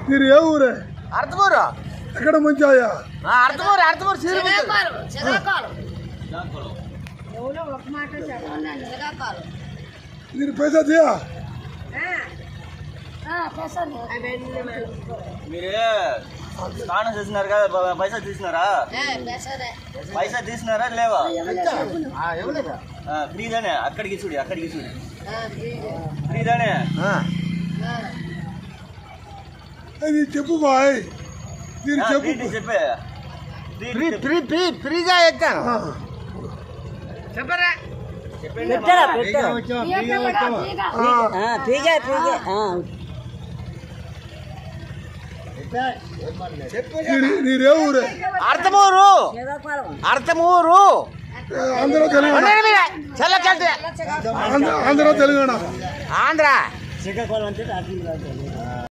మీరు ఏ ఊరే? అర్థమూరు. ఎక్కడ ముంచాయా? అర్థమూరు అర్థమూరు మీరు పైసా దియా? మీరే స్నానం చేసినారు కదా, పైసా తీసినారా? పైసా తీసినారా లేవా? ఫ్రీదానే. అక్కడికి చూడు ఫ్రీదానే. అది చెప్పు బాయ్, మీరు చెప్పు. చెప్పే ఫ్రీగా ఎక్కాను చెప్పరా? మీరే ఊరే? అర్థమూరు. అందరూ తెలంగాణ. ఆంధ్ర తెలంగాణ. ఆంధ్ర.